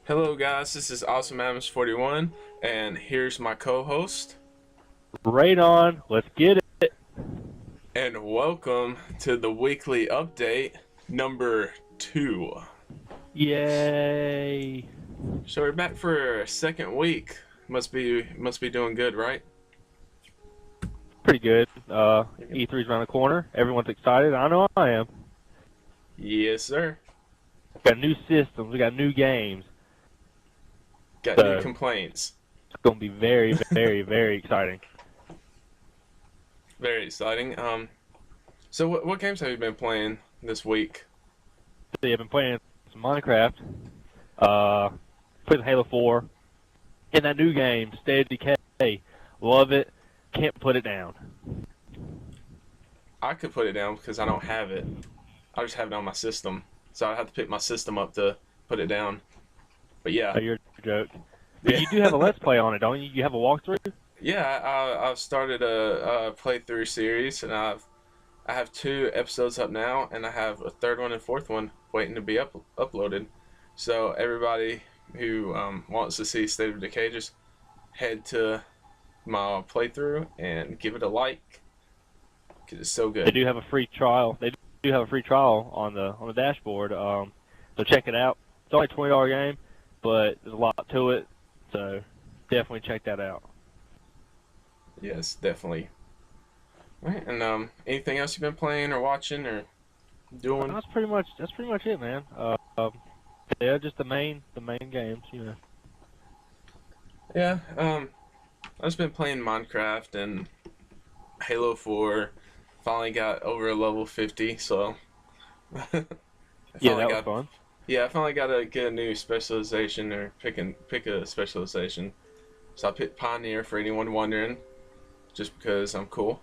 Hello guys, this is Awesome Adams 41 and here's my co-host Raydon, let's get it. and welcome to the weekly update number 2. Yay. So we're back for a second week. Must be doing good, right? Pretty good. E3's around the corner. Everyone's excited. I know I am. Yes, sir. We got new systems. We got new games. Got new So, complaints. it's going to be very, very, very exciting. Very exciting. So what games have you been playing this week? So, I've been playing some Minecraft. Playing Halo 4. And that new game, State of Decay. Love it. Can't put it down. I could put it down because I don't have it. I just have it on my system. So I have to pick my system up to put it down. But yeah. Oh, you're a joke. But Yeah. you do have a Let's Play on it, don't you? You have a walkthrough? Yeah, I've started a playthrough series, and I have 2 episodes up now, and I have a third one and fourth one waiting to be uploaded. So everybody who wants to see State of Decay, just head to my playthrough and give it a like, because it's so good. They do have a free trial. They do have a free trial on the dashboard. So check it out. It's only a $20 game, but there's a lot to it. So definitely check that out. Yes, definitely. Right, and anything else you've been playing or watching or doing? That's pretty much it, man. Yeah, just the main games, you know. Yeah, I've just been playing Minecraft and Halo 4. Finally got over level 50, so Yeah, that was fun. Yeah, I finally got to get a new specialization or pick a specialization. So I picked Pioneer for anyone wondering, just because I'm cool.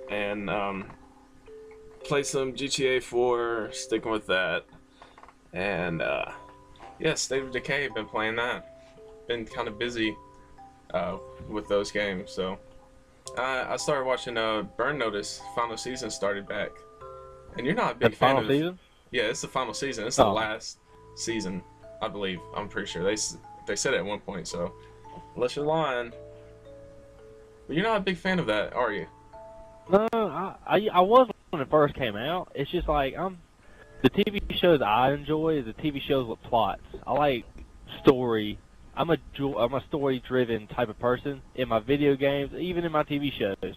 And play some GTA 4, sticking with that. And yeah, State of Decay, been playing that. Been kind of busy with those games, so I started watching Burn Notice. Final season started back, and you're not a big That fan final of. season? Yeah, it's the final season. It's the Oh, last season, I believe. I'm pretty sure they said it at one point. So unless you're lying, but you're not a big fan of that, are you? no, I was when it first came out. It's just like the TV shows I enjoy is the TV shows with plots. I like story. I'm a story-driven type of person in my video games, even in my TV shows.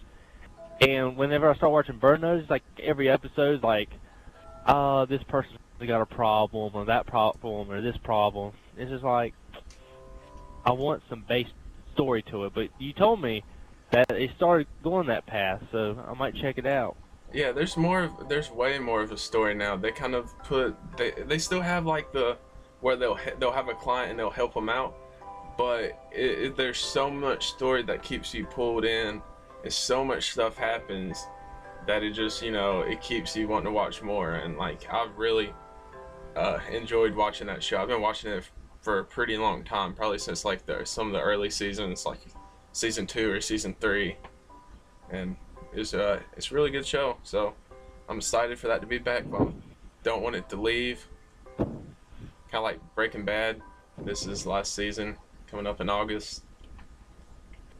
And whenever I start watching Burn Notice, like every episode's like, this person's got a problem, or that problem, or this problem. It's just like, I want some base story to it. But you told me that it started going that path, so I might check it out. Yeah, there's way more of a story now. They kind of they still have like the where they'll have a client and they'll help them out, but there's so much story that keeps you pulled in, and so much stuff happens that it just it keeps you wanting to watch more. And like I've really enjoyed watching that show. I've been watching it for a pretty long time, probably since like some of the early seasons, like season 2 or season 3, and it's a really good show. So I'm excited for that to be back, but I don't want it to leave. Kind of like Breaking Bad. This is last season coming up in August.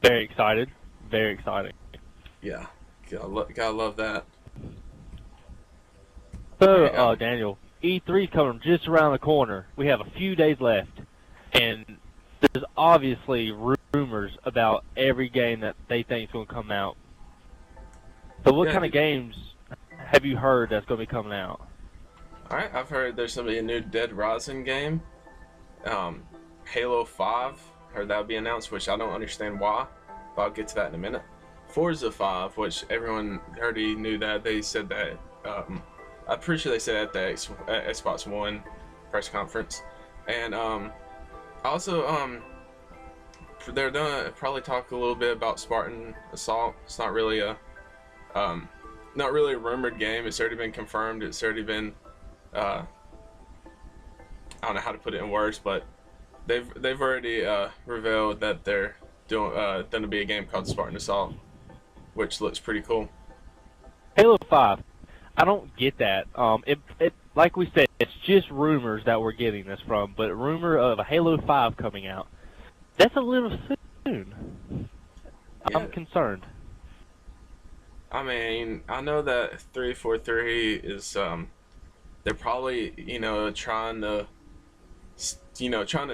Very excited. Very exciting. Yeah, gotta love that. So, Alright, Daniel, E3's coming just around the corner. We have a few days left, and there's obviously rumors about every game that they think is going to come out. So what yeah, kind of games have you heard that's going to be coming out? alright. I've heard there's gonna be a new Dead Rising game. Halo 5. Heard that would be announced, which I don't understand why, but I'll get to that in a minute. Forza 5, which everyone already knew that. They said that. I'm pretty sure they said at the Xbox One press conference. And also they're gonna probably talk a little bit about Spartan Assault. It's not really a rumored game. It's already been confirmed. It's already been I don't know how to put it in words, but they've already revealed that they're doing going to be a game called Spartan Assault, which looks pretty cool. Halo 5. I don't get that. like we said, it's just rumors that we're getting this from, but rumor of a Halo 5 coming out. That's a little soon. Yeah, I'm concerned. I mean, I know that 343 is they're probably trying to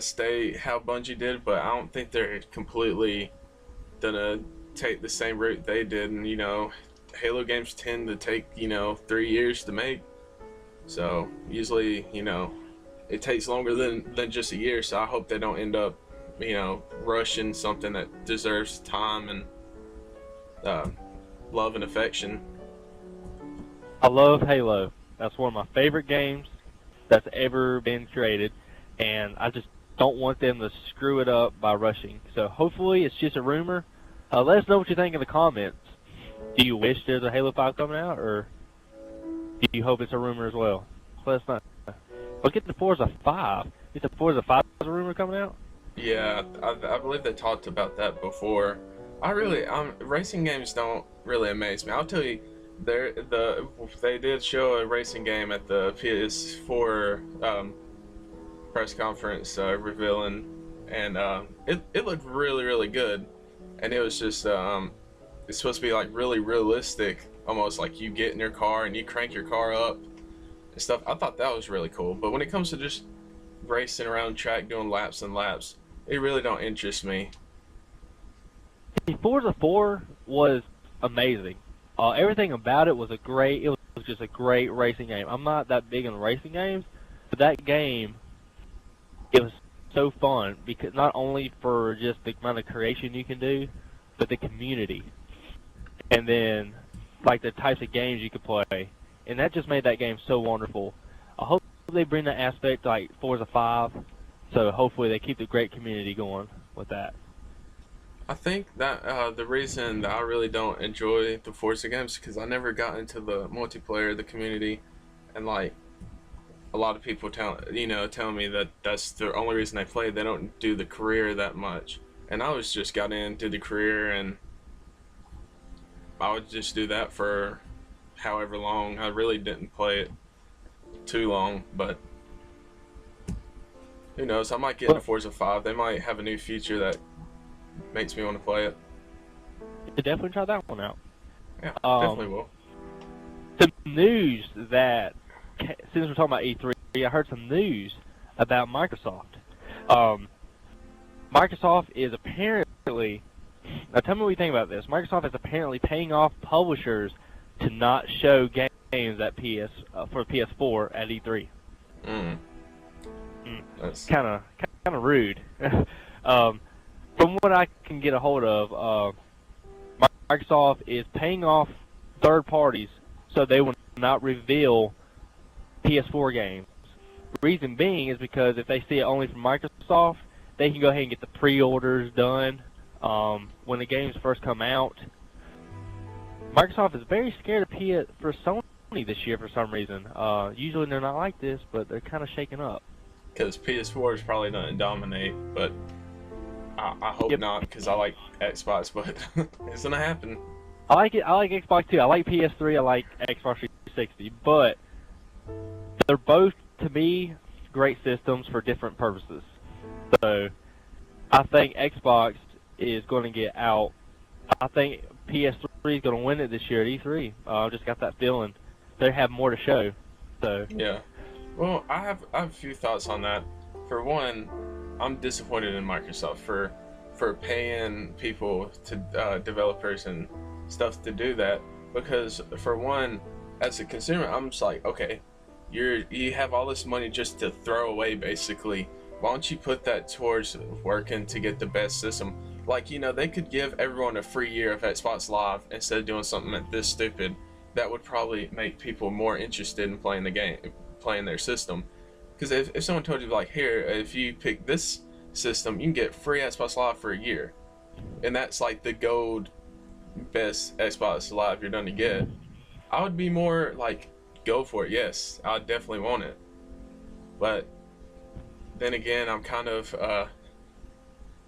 stay how Bungie did, but I don't think they're completely gonna take the same route they did. And Halo games tend to take 3 years to make, so usually it takes longer than just a year. So I hope they don't end up rushing something that deserves time and uh, love and affection. I love Halo. That's one of my favorite games that's ever been created, and I just don't want them to screw it up by rushing. So hopefully it's just a rumor. Let us know what you think in the comments. Do you wish there's a Halo 5 coming out, or do you hope it's a rumor as well? Let us know. Look at the Forza 5. Is the Forza 5 a rumor coming out? Yeah, I believe they talked about that before. Racing games don't really amaze me. I'll tell you, they did show a racing game at the PS4 press conference revealing, and it looked really really good, and it was just it's supposed to be like really realistic, almost like you get in your car and you crank your car up and stuff. I thought that was really cool, but when it comes to just racing around track doing laps and laps, it really don't interest me. Forza 4 was amazing. Everything about it was it was just a great racing game. I'm not that big in racing games, but that game, it was so fun because not only for just the amount of creation you can do, but the community, and then like the types of games you could play, and that just made that game so wonderful. I hope they bring that aspect like Forza 5, so hopefully they keep the great community going with that. I think that the reason that I really don't enjoy the Forza games is because I never got into the multiplayer, the community, and like a lot of people tell me that that's the only reason they play. They don't do the career that much, and I was just got in, did the career, and I would just do that for however long. I really didn't play it too long, but who knows? I might get into Well, Forza 5. They might have a new feature that makes me want to play it. you definitely try that one out. Yeah, definitely Um, will. some news that since we're talking about E3, I heard some news about Microsoft. Um, Microsoft is apparently, now tell me what you think about this. Microsoft is apparently paying off publishers to not show games at for PS4 at E3. Mm, that's Kind of rude. um, from what I can get a hold of, Microsoft is paying off third parties so they will not reveal PS4 games. Reason being is because if they see it only from Microsoft, they can go ahead and get the pre-orders done when the games first come out. Microsoft is very scared of for Sony this year for some reason. Usually they're not like this, but they're kind of shaking up. because PS4 is probably going to dominate, but I hope Yep. not because I like Xbox, but it's going to happen. I like it. I like Xbox too. I like PS3. I like Xbox 360, but they're both to me great systems for different purposes. So I think Xbox is going to get out. I think PS3 is going to win it this year at E3. I just got that feeling. They have more to show. So Yeah. Well, I have a few thoughts on that. For one, I'm disappointed in Microsoft for paying people to developers and stuff to do that, because for one, as a consumer, I'm just like, okay, you have all this money just to throw away basically. Why don't you put that towards working to get the best system? Like, they could give everyone a free year of Xbox Live instead of doing something like this stupid. That would probably make people more interested in playing the game, playing their system. Because if someone told you, like, here, if you pick this system, you can get free Xbox Live for a year, and that's like the gold best Xbox Live you're gonna get, I would be more like, go for it. Yes, I definitely want it. But then again, I'm kind of I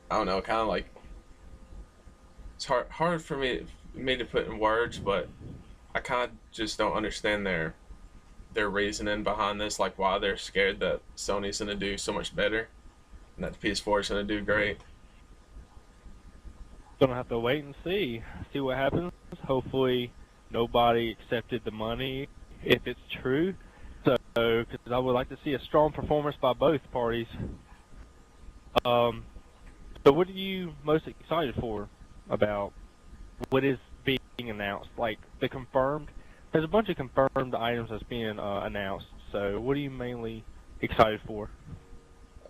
don't know, kind of like, it's hard for me to put in words, but I kind of just don't understand their reasoning behind this, like why they're scared that Sony's gonna do so much better and that the PS4 is gonna do great. Gonna have to wait and see what happens. Hopefully, nobody accepted the money if it's true. So, because I would like to see a strong performance by both parties. Um, so what are you most excited for about what is being announced? Like the confirmed, there's a bunch of confirmed items that's being announced. So what are you mainly excited for?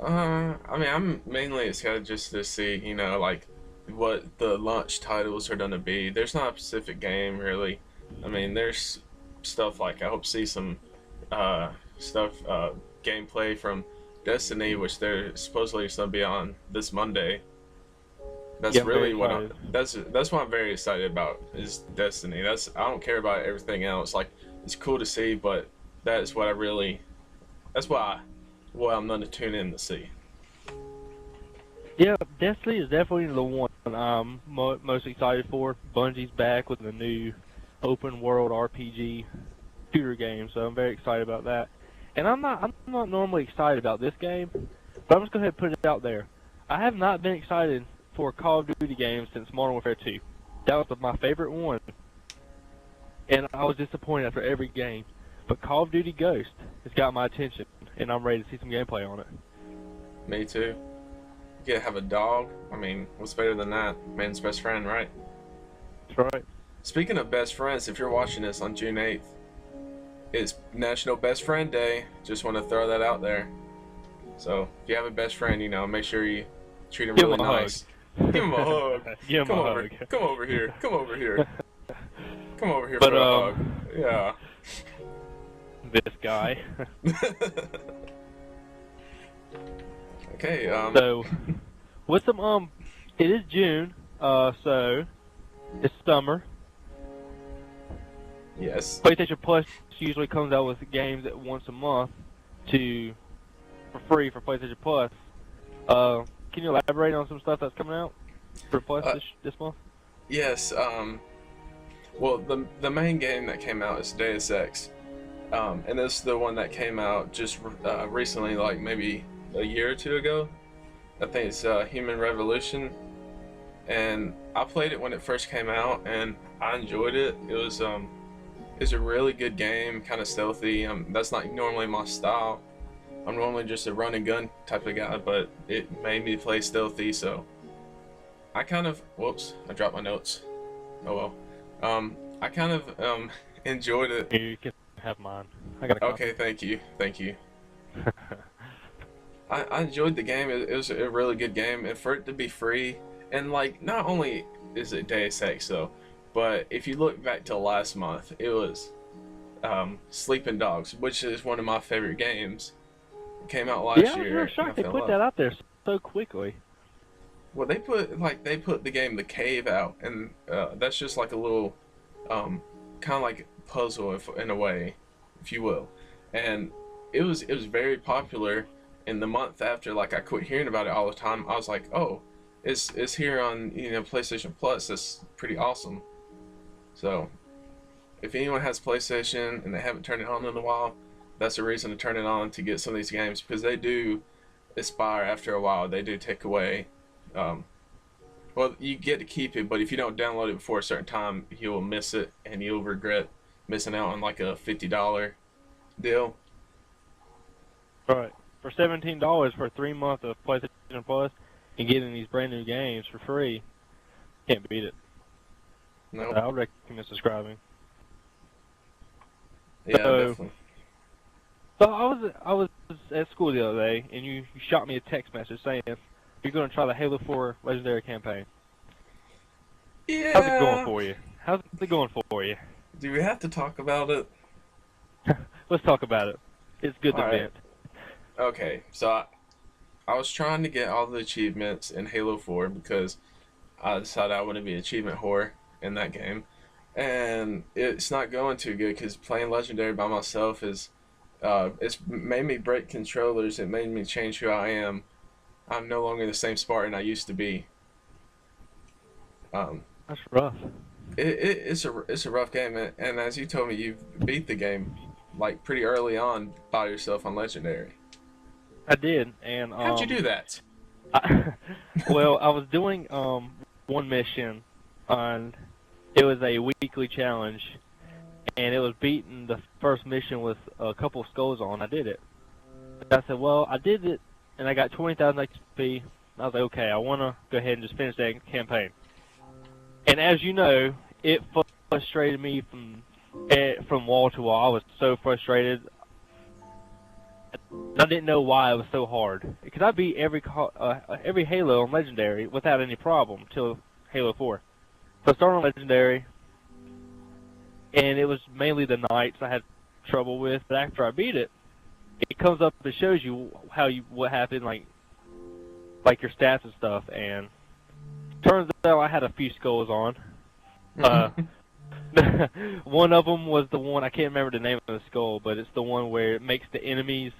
I mean, I'm mainly excited just to see, like what the launch titles are gonna be. There's not a specific game really. I mean, there's stuff like I hope to see some stuff gameplay from Destiny, which they're supposedly it's gonna be on this Monday. That's Yeah, I'm very really what excited. that's what I'm very excited about is Destiny. That's I don't care about everything else. Like it's cool to see, but that is what I really that's what I'm gonna tune in to see. Yeah, Destiny is definitely the one I'm most excited for. Bungie's back with a new open world RPG shooter game, so I'm very excited about that. And I'm not normally excited about this game, but I'm just going to put it out there. I have not been excited for a Call of Duty game since Modern Warfare 2. That was my favorite one, and I was disappointed after every game. But Call of Duty Ghost has got my attention, and I'm ready to see some gameplay on it. Me too. You get to have a dog. I mean, what's better than that? Man's best friend, right? That's right. Speaking of best friends, if you're watching this on June 8th, it's National Best Friend Day. Just want to throw that out there. So if you have a best friend, make sure you treat him Give really him a hug. nice. Give him a hug. Give him Come a over. hug. Come over here. Come over here. Come over here But for a hug. Yeah. this guy. Okay. So, with some it is June, so it's summer. Yes. PlayStation Plus usually comes out with games at once a month for free for PlayStation Plus. Can you elaborate on some stuff that's coming out for Plus this month? Yes. Well, the main game that came out is Deus Ex, and this is the one that came out just recently, like maybe a year or two ago. I think it's Human Revolution, and I played it when it first came out, and I enjoyed it. It's a really good game, kind of stealthy. That's not normally my style. I'm normally just a run and gun type of guy, but it made me play stealthy, so I kind of whoops, I dropped my notes. Oh well. I kind of enjoyed it. Here, you can have mine. I got a copy. Okay, thank you. I enjoyed the game. It was a really good game, and for it to be free, and like not only is it Deus Ex though, but if you look back to last month, it was Sleeping Dogs, which is one of my favorite games. It came out last Yeah, I was year. really shocked they put that out there so quickly. Well, they put the game The Cave out, and that's just like a little kind of like puzzle in a way, if you will, and it was very popular. In the month after, like I quit hearing about it all the time, I was like, oh, it's here on PlayStation Plus. That's pretty awesome. So if anyone has PlayStation and they haven't turned it on in a while, that's a reason to turn it on to get some of these games because they do expire after a while. They do take away. Um, well, you get to keep it, but if you don't download it before a certain time, you'll miss it and you'll regret missing out on like a $50 deal. Right. For $17 for 3 months of PlayStation Plus and getting these brand new games for free, can't beat it. No. I would recommend subscribing. Yeah, So, definitely. So I was at school the other day, and you shot me a text message saying you're going to try the Halo 4 Legendary campaign. Yeah. How's it going for you? How's it going for you? Do we have to talk about it? Let's talk about it. It's good to All right. vent. Okay, so I was trying to get all the achievements in Halo 4 because I decided I want to be an achievement whore in that game. And it's not going too good because playing Legendary by myself it's made me break controllers. It made me change who I am. I'm no longer the same Spartan I used to be. Um, That's rough. it's a rough game, and as you told me, you've beat the game. like pretty early on by yourself on Legendary. I did, and How'd you do that? well, I was doing one mission on. It was a weekly challenge, and it was beating the first mission with a couple of skulls on. I did it. I said, well, I did it, and I got 20,000 XP. I was like, okay, I want to go ahead and just finish that campaign. And as you know, it frustrated me from wall to wall. I was so frustrated. I didn't know why it was so hard. Because I beat every Halo on Legendary without any problem till Halo 4. So I started on Legendary, and it was mainly the Knights I had trouble with. But after I beat it, it comes up and shows you what happened, like your stats and stuff. And turns out I had a few skulls on. One of them was the one, I can't remember the name of the skull, but it's the one where it makes the enemies,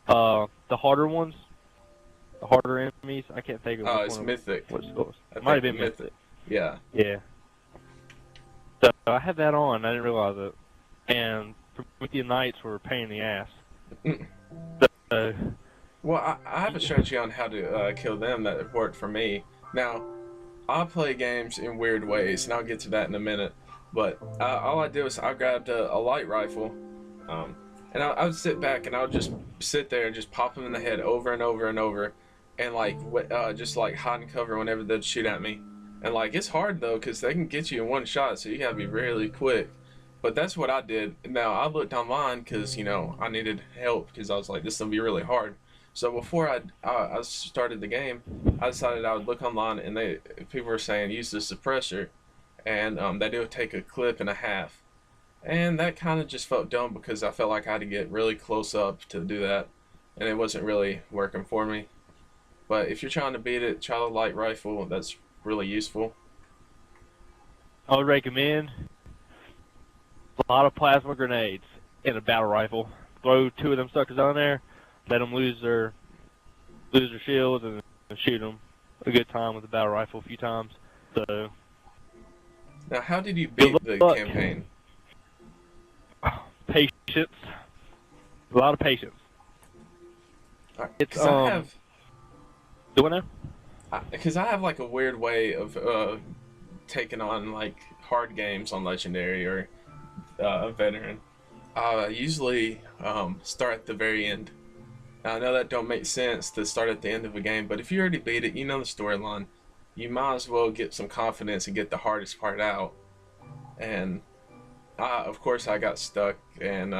the harder ones, the harder enemies. I can't think of which it's one. Mythic. What skulls? It might have been Mythic. Yeah. Yeah. So I had that on. I didn't realize it. And Promethean Knights were a pain in the ass. So, well, I have a strategy on how to kill them that worked for me. Now, I play games in weird ways, and I'll get to that in a minute. But all I did was I grabbed a light rifle, and I would sit back and I would just sit there and just pop them in the head over and over and over, and like just like hide and cover whenever they'd shoot at me. And like it's hard though, because they can get you in one shot, so you gotta be really quick. But that's what I did. Now I looked online because I needed help because I was like, this is gonna be really hard. So before I started the game, I decided I would look online, and people were saying use the suppressor, and that it would take a clip and a half, and that kind of just felt dumb because I felt like I had to get really close up to do that, and it wasn't really working for me. But if you're trying to beat it, try the light rifle. That's really useful. I would recommend a lot of plasma grenades in a battle rifle. Throw 2 of them suckers on there, let them lose their shields, and shoot them a good time with the battle rifle a few times. So. Now, how did you beat the campaign? Patience. A lot of patience. Because I have. Do I know? Because I have like a weird way of taking on like hard games on Legendary or a veteran. I usually start at the very end. Now, I know that don't make sense to start at the end of a game, but if you already beat it, you know the storyline. You might as well get some confidence and get the hardest part out. And of course I got stuck and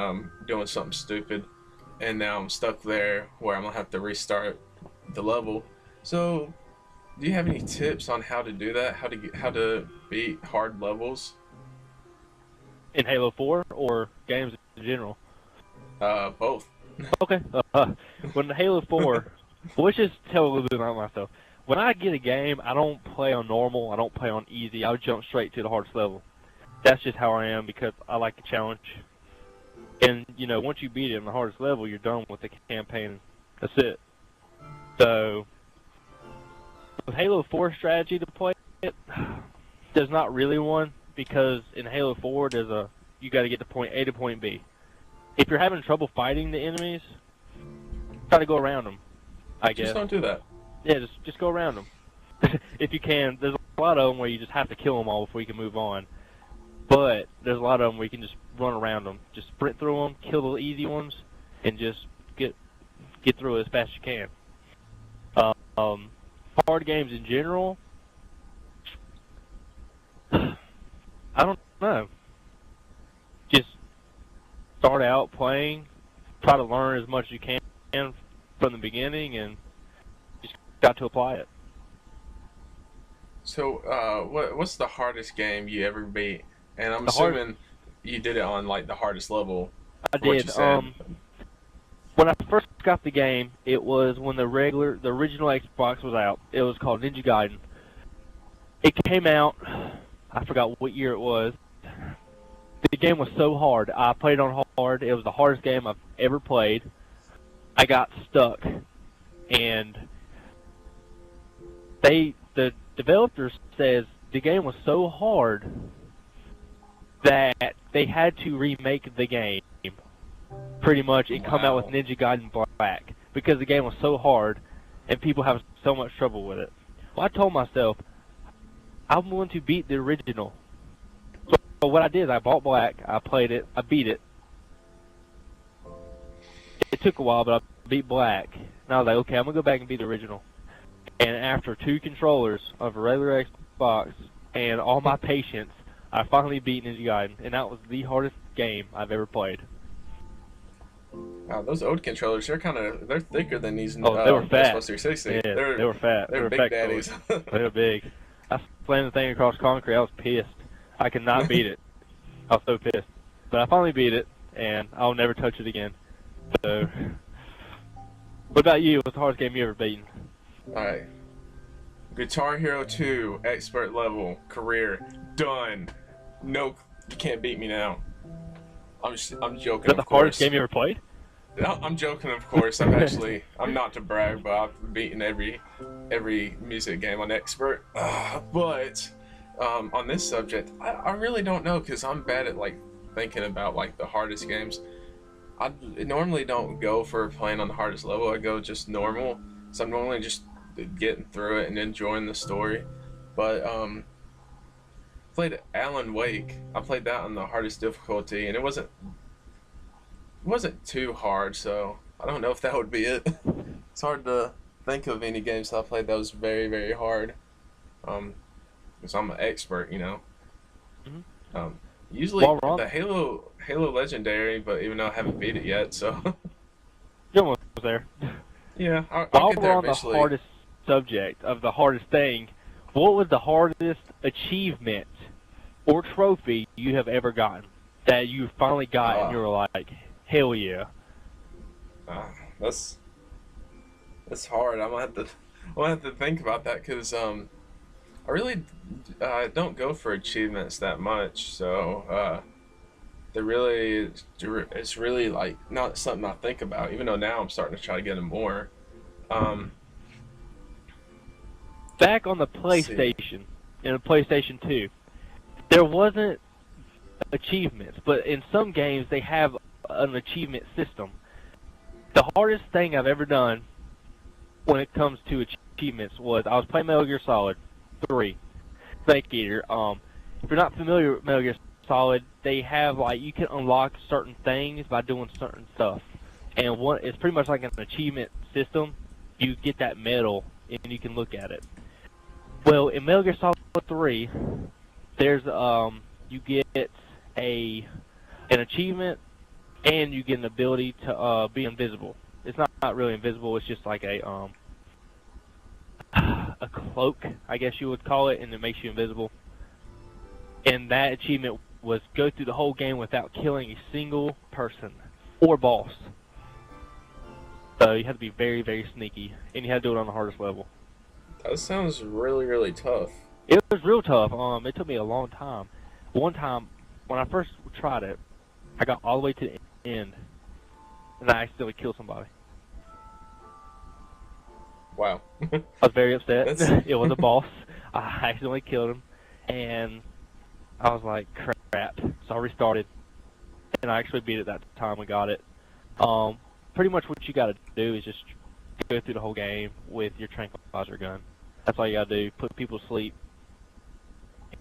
doing something stupid, and now I'm stuck there where I'm gonna have to restart the level. So do you have any tips on how to do that? How to beat hard levels? In Halo 4 or games in general? Both. Okay. When Halo 4, let's just tell a little bit about myself. When I get a game, I don't play on normal, I don't play on easy, I'll jump straight to the hardest level. That's just how I am because I like the challenge. And, once you beat it on the hardest level, you're done with the campaign. That's it. So, with Halo 4 strategy to play it, there's not really one, because in Halo 4, you got to get to point A to point B. If you're having trouble fighting the enemies, try to go around them, I guess. Just don't do that. Yeah, just go around them. If you can. There's a lot of them where you just have to kill them all before you can move on. But there's a lot of them where you can just run around them. Just sprint through them, kill the easy ones, and just get through it as fast as you can. Hard games in general, I don't know. Just start out playing, try to learn as much as you can from the beginning, and just got to apply it. So, what's the hardest game you ever beat? And I'm assuming you did it on like the hardest level. I did. When I first got the game, it was when the original Xbox was out. It was called Ninja Gaiden. It came out, I forgot what year it was. The game was so hard. I played on hard. It was the hardest game I've ever played. I got stuck, and the developer says the game was so hard that they had to remake the game pretty much, and come out with Wow. Ninja Gaiden Black because the game was so hard and people have so much trouble with it. Well, I told myself I'm going to beat the original. So what I did is I bought Black, I played it, I beat it. It took a while, but I beat Black, and I was like, okay, I'm gonna go back and beat the original. And after 2 controllers of a regular Xbox and all my patience, I finally beat Ninja Gaiden, and that was the hardest game I've ever played. Wow, those old controllers, they're thicker than these Oh, they were fat. Xbox 360. Yeah, they were fat. They They're were big fat controllers. daddies. They were big. I slammed the thing across concrete. I was pissed. I could not beat it. I was so pissed. But I finally beat it, and I'll never touch it again. So, what about you? What's the hardest game you ever beaten? Alright. Guitar Hero 2, expert level, career, done. No, you can't beat me now. I'm Is joking, that the of hardest course. game you ever played? I'm joking, of course. I'm not to brag, but I've beaten every music game on expert. But on this subject, I really don't know because I'm bad at like thinking about like the hardest games. I normally don't go for playing on the hardest level. I go just normal. So I'm normally just getting through it and enjoying the story. But played Alan Wake. I played that on the hardest difficulty, and it wasn't too hard, so I don't know if that would be it. It's hard to think of any games I played that was very, very hard. Um, because I'm an expert, you know. Mhm. Usually While we're on, the Halo Legendary, but even though I haven't beat it yet, so you almost there. yeah, I'll While get we're there on the eventually. hardest subject of the hardest thing, what was the hardest achievement or trophy you have ever gotten that you finally got and Uh, you were like, hell yeah? uh, that's hard. I'm gonna have to think about that because I really don't go for achievements that much, so they really it's really like not something I think about. Even though now I'm starting to try to get them more. Um, Back on the let's see. PlayStation, in the PlayStation 2, there wasn't achievements, but in some games they have an achievement system. The hardest thing I've ever done when it comes to achievements was I was playing Metal Gear Solid 3, Snake Eater. If you're not familiar with Metal Gear Solid, they have like you can unlock certain things by doing certain stuff, and one it's pretty much like an achievement system. You get that medal and you can look at it. Well, in Metal Gear Solid 3, there's you get a an achievement and you get an ability to be invisible. It's not really invisible. It's just like a cloak, I guess you would call it, and it makes you invisible. And that achievement was go through the whole game without killing a single person or boss. So you had to be very, very sneaky, and you had to do it on the hardest level. That sounds really, really tough. It was real tough. It took me a long time. One time, when I first tried it, I got all the way to the end, and I accidentally killed somebody. Wow. I was very upset. That's It was a boss. I accidentally killed him, and I was like, crap. So I restarted, and I actually beat it that time and got it. Pretty much what you got to do is just go through the whole game with your tranquilizer gun. That's all you got to do. Put people to sleep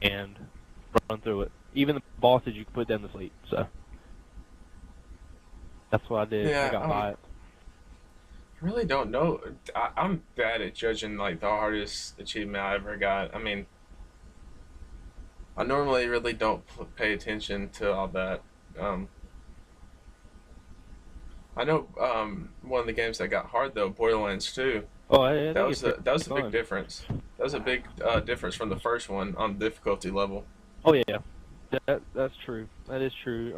and run through it. Even the bosses you can put them to sleep. So that's what I did. I yeah. got by it. I really don't know. I'm bad at judging like the hardest achievement I ever got. I mean, I normally really don't pay attention to all that. Um, I know one of the games that got hard though, Borderlands 2. Oh, I That think was it's a pretty that was a big fun. difference. That was a big difference from the first one on the difficulty level. Oh yeah, that's true. That is true.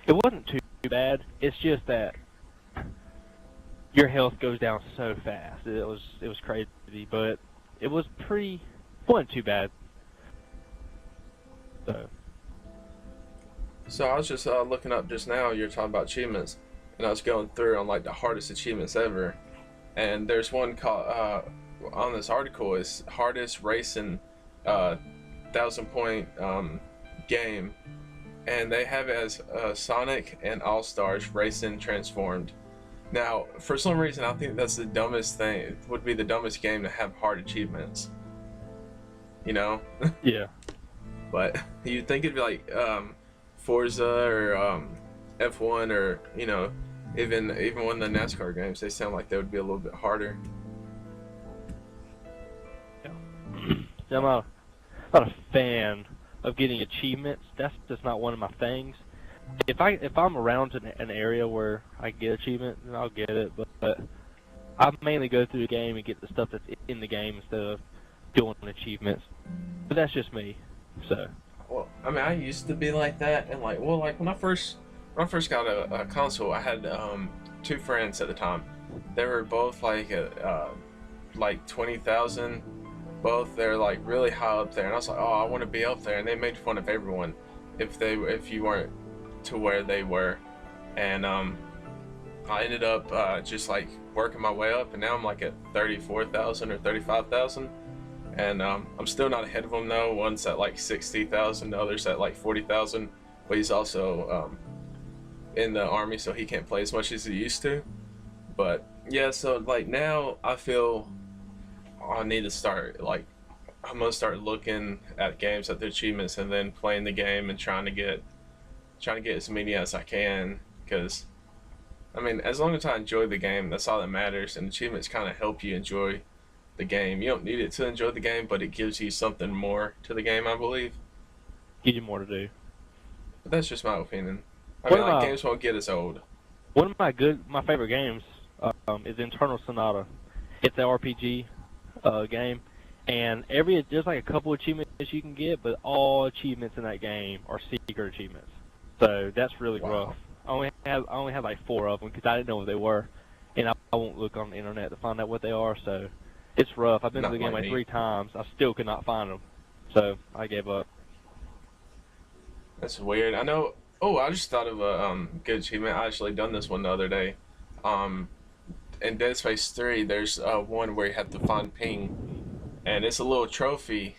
It wasn't too bad. It's just that your health goes down so fast. It was crazy, but it was pretty. Wasn't too bad. So So I was just looking up just now. You're talking about achievements, and I was going through on like the hardest achievements ever. And there's one called on this article is hardest racing 1,000 point game, and they have it as Sonic and All Stars Racing Transformed. Now, for some reason, I think that's the dumbest thing. It would be the dumbest game to have hard achievements. You know, Yeah. but you'd think it'd be like Forza or F1 or even one of the NASCAR games. They sound like they would be a little bit harder. Yeah. Yeah, not a fan of getting achievements. That's just not one of my things. If I'm around an area where I get achievement, then I'll get it. But I mainly go through the game and get the stuff that's in the game instead of doing achievements. But that's just me. So. Well, I mean, I used to be like that, and like when I first got a console, I had two friends at the time. They were both like 20,000. Both they're like really high up there, and I was like, oh, I want to be up there. And they made fun of everyone if you weren't to where they were, and I ended up just like working my way up, and now I'm like at 34,000 or 35,000. And I'm still not ahead of him though. One's at like 60,000, the other's at like 40,000. But he's also in the army, so he can't play as much as he used to. But yeah, so like now I feel I need to start like I'm gonna start looking at games at the achievements and then playing the game and trying to get as many as I can. Because I mean, as long as I enjoy the game, that's all that matters. And achievements kind of help you enjoy the game. You don't need it to enjoy the game, but it gives you something more to the game, I believe. Gives you more to do. But that's just my opinion. I mean, like, games won't get as old. One of my favorite games is Internal Sonata. It's an RPG game, and there's like a couple achievements you can get, but all achievements in that game are secret achievements. So that's really rough. I only have like 4 of them because I didn't know what they were, and I won't look on the internet to find out what they are. So it's rough. I've been to the game like 3 times. I still could not find them, so I gave up. That's weird. I know. Oh, I just thought of a good achievement. I actually done this one the other day. In Dead Space 3, there's one where you have to find ping, and it's a little trophy,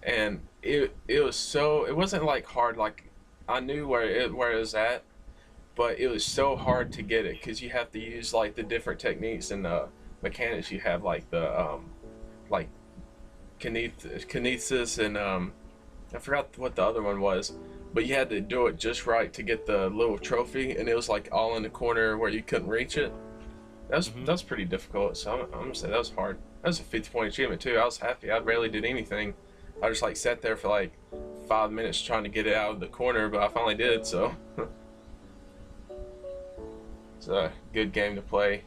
and it wasn't like hard. Like I knew where it was at, but it was so hard to get it because you have to use like the different techniques and mechanics you have, like the like kinesis and I forgot what the other one was, but you had to do it just right to get the little trophy, and it was like all in the corner where you couldn't reach it. That's pretty difficult. So I'm gonna say that was hard. That was a 50-point achievement too. I was happy. I barely did anything. I just like sat there for like 5 minutes trying to get it out of the corner, but I finally did. So it's a good game to play.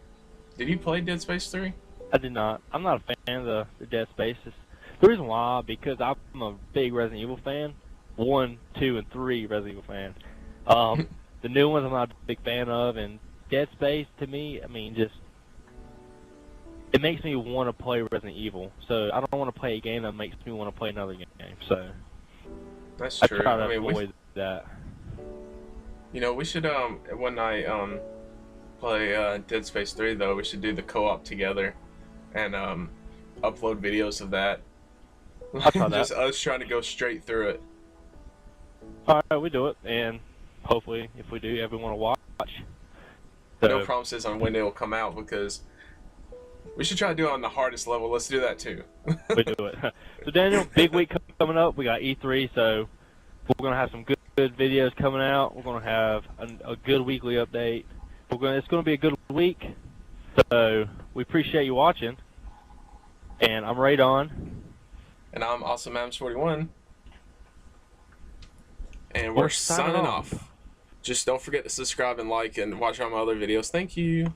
Did you play Dead Space 3? I did not. I'm not a fan of the Dead Spaces. The reason why, because I'm a big Resident Evil fan. 1, 2, and 3 Resident Evil fan. The new ones I'm not a big fan of, and Dead Space to me, I mean, just it makes me want to play Resident Evil. So I don't want to play a game that makes me want to play another game. So that's true. I try to avoid that. You know, we should one night play Dead Space 3 though. We should do the co-op together and upload videos of that. I'll try that. Just us trying to go straight through it. Alright, we do it, and hopefully if we do, everyone will watch. So, no promises on when it will come out, because we should try to do it on the hardest level. Let's do that too. we do it. So Daniel, big week coming up. We got E3, so we're gonna have some good videos coming out. We're gonna have a good weekly update. It's gonna be a good week. So we appreciate you watching. And I'm raydon. And I'm AwesomeAdams41. And we're signing off. Just don't forget to subscribe and like and watch all my other videos. Thank you.